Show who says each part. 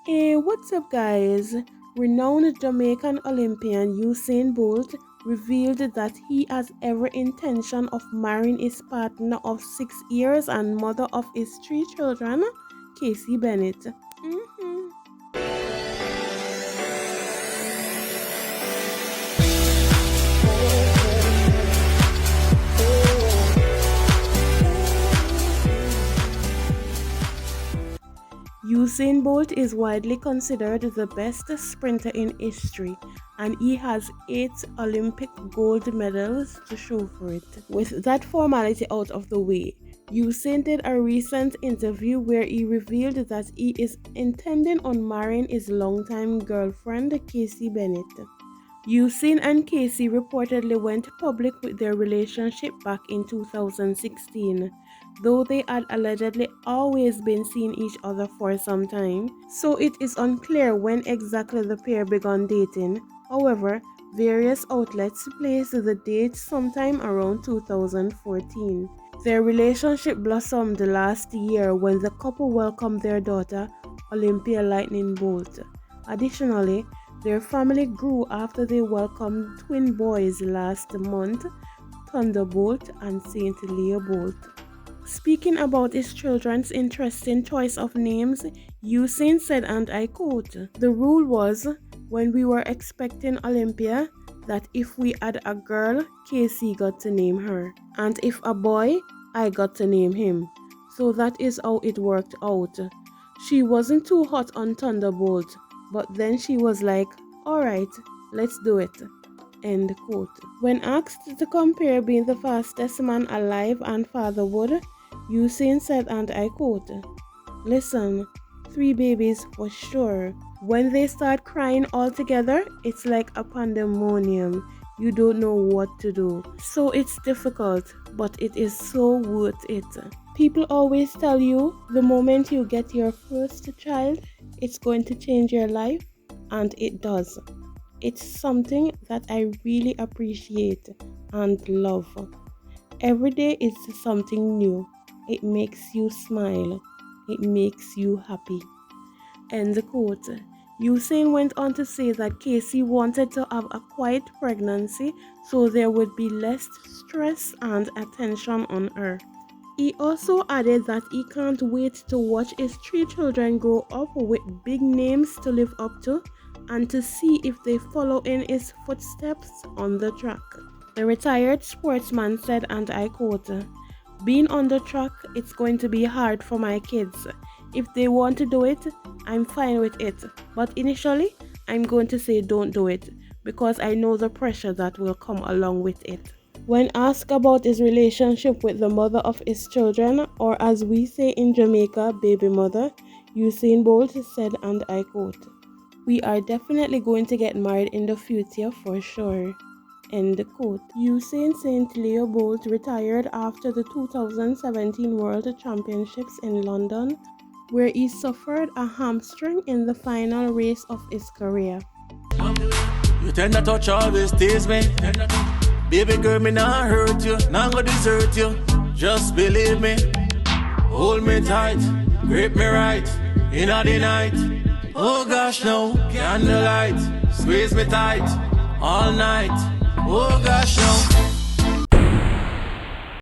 Speaker 1: Hey, what's up, guys? Renowned Jamaican Olympian Usain Bolt revealed that he has every intention of marrying his partner of 6 years and mother of his three children, Casey Bennett. Mhm. Usain Bolt is widely considered the best sprinter in history, and he has 8 Olympic gold medals to show for it. With that formality out of the way, Usain did a recent interview where he revealed that he is intending on marrying his longtime girlfriend, Casey Bennett. Usain and Casey reportedly went public with their relationship back in 2016, though they had allegedly always been seeing each other for some time, so it is unclear when exactly the pair began dating. However, various outlets placed the date sometime around 2014. Their relationship blossomed last year when the couple welcomed their daughter, Olympia Lightning Bolt. Additionally, their family grew after they welcomed twin boys last month, Thunderbolt and Saint Leo Bolt. Speaking about his children's interesting choice of names, Usain said, and I quote, "The rule was, when we were expecting Olympia, that if we had a girl, Casey got to name her, and if a boy, I got to name him. So that is how it worked out. She wasn't too hot on Thunderbolt, but then she was like, alright, let's do it." End quote. When asked to compare being the fastest man alive and fatherhood, Usain said, and I quote, "Listen, 3 babies for sure. When they start crying all together, it's like a pandemonium. You don't know what to do. So it's difficult, but it is so worth it." People always tell you the moment you get your first child, it's going to change your life, and it does. It's something that I really appreciate and love. Every day is something new. It makes you smile. It makes you happy. End quote. Usain went on to say that Casey wanted to have a quiet pregnancy so there would be less stress and attention on her. He also added that he can't wait to watch his three children grow up with big names to live up to and to see if they follow in his footsteps on the track. The retired sportsman said, and I quote, "Being on the track, it's going to be hard for my kids. If they want to do it, I'm fine with it. But initially, I'm going to say don't do it because I know the pressure that will come along with it." When asked about his relationship with the mother of his children, or as we say in Jamaica, baby mother, Usain Bolt said, and I quote, "We are definitely going to get married in the future for sure." End quote. Usain St. Leo Bolt retired after the 2017 World Championships in London, where he suffered a hamstring in the final race of his career.
Speaker 2: You tend to touch always tease me. Baby girl, me not hurt you, not gonna desert you. Just believe me. Hold me tight, grip me right, in the night. Oh gosh, no, candlelight, squeeze me tight, all night. Oh gosh, no.